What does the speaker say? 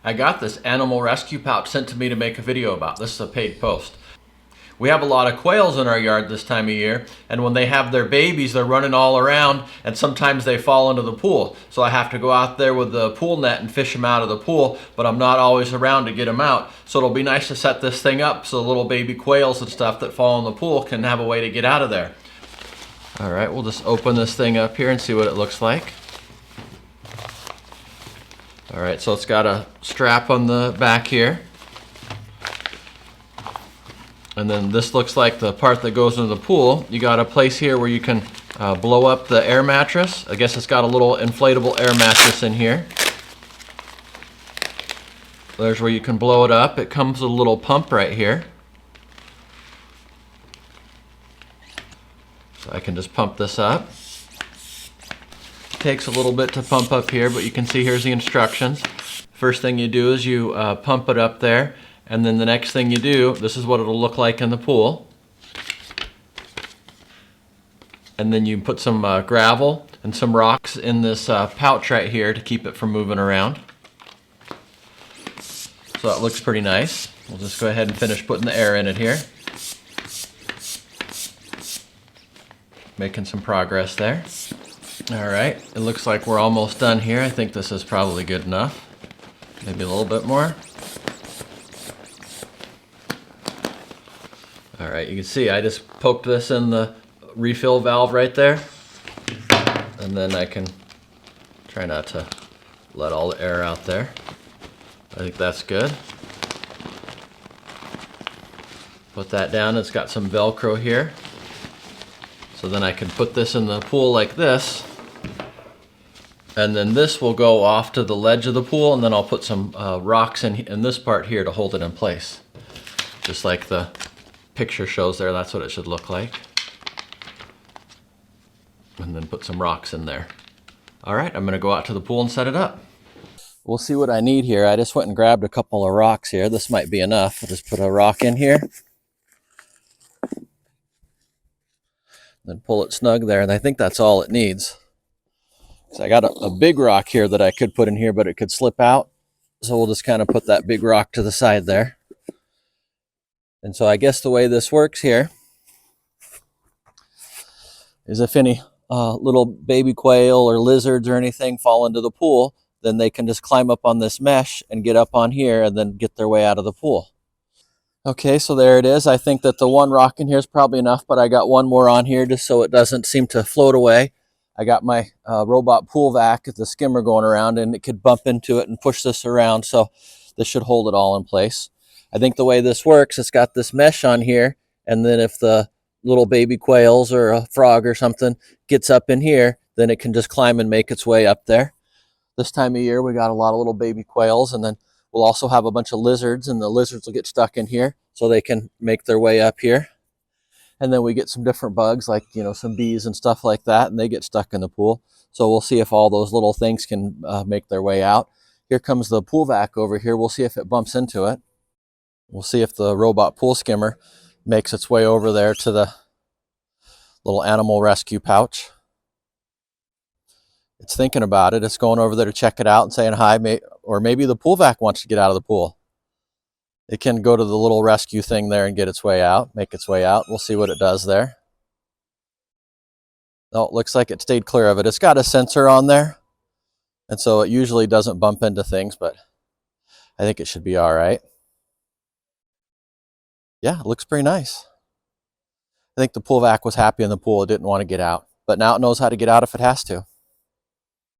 I got this animal rescue pouch sent to me to make a video about. This is a paid post. We have a lot of quails in our yard this time of year, and when they have their babies, they're running all around, and sometimes they fall into the pool. So I have to go out there with the pool net and fish them out of the pool, but I'm not always around to get them out. So it'll be nice to set this thing up so the little baby quails and stuff that fall in the pool can have a way to get out of there. All right, we'll just open this thing up here and see what it looks like. All right, so it's got a strap on the back here. And then this looks like the part that goes into the pool. You got a place here where you can blow up the air mattress. I guess it's got a little inflatable air mattress in here. There's where you can blow it up. It comes with a little pump right here. So I can just pump this up. Takes a little bit to pump up here, but you can see here's the instructions. First thing you do is you pump it up there, and then the next thing you do, this is what it'll look like in the pool. And then you put some gravel and some rocks in this pouch right here to keep it from moving around. So that looks pretty nice. We'll just go ahead and finish putting the air in it here. Making some progress there. All right, it looks like we're almost done here. I think this is probably good enough. Maybe a little bit more. All right, you can see I just poked this in the refill valve right there. And then I can try not to let all the air out there. I think that's good. Put that down. It's got some Velcro here. So then I can put this in the pool like this. And then this will go off to the ledge of the pool, and then I'll put some rocks in this part here to hold it in place. Just like the picture shows there, that's what it should look like. And then put some rocks in there. All right, I'm gonna go out to the pool and set it up. We'll see what I need here. I just went and grabbed a couple of rocks here. This might be enough. I'll just put a rock in here. Then pull it snug there, and I think that's all it needs. So I got a big rock here that I could put in here, but it could slip out. So we'll just kind of put that big rock to the side there. And so I guess the way this works here is if any little baby quail or lizards or anything fall into the pool, then they can just climb up on this mesh and get up on here and then get their way out of the pool. Okay, so there it is. I think that the one rock in here is probably enough, but I got one more on here just so it doesn't seem to float away. I got my robot pool vac at the skimmer going around, and it could bump into it and push this around, so this should hold it all in place. I think the way this works, it's got this mesh on here, and then if the little baby quails or a frog or something gets up in here, then it can just climb and make its way up there. This time of year, we got a lot of little baby quails, and then we'll also have a bunch of lizards, and the lizards will get stuck in here so they can make their way up here. And then we get some different bugs like, some bees and stuff like that, and they get stuck in the pool. So we'll see if all those little things can make their way out. Here comes the pool vac over here. We'll see if it bumps into it. We'll see if the robot pool skimmer makes its way over there to the little animal rescue pouch. It's thinking about it. It's going over there to check it out and saying hi, or maybe the pool vac wants to get out of the pool. It can go to the little rescue thing there and get its way out, make its way out. We'll see what it does there. Oh, it looks like it stayed clear of it. It's got a sensor on there, and so it usually doesn't bump into things, but I think it should be all right. Yeah, it looks pretty nice. I think the pool vac was happy in the pool. It didn't want to get out, but now it knows how to get out if it has to.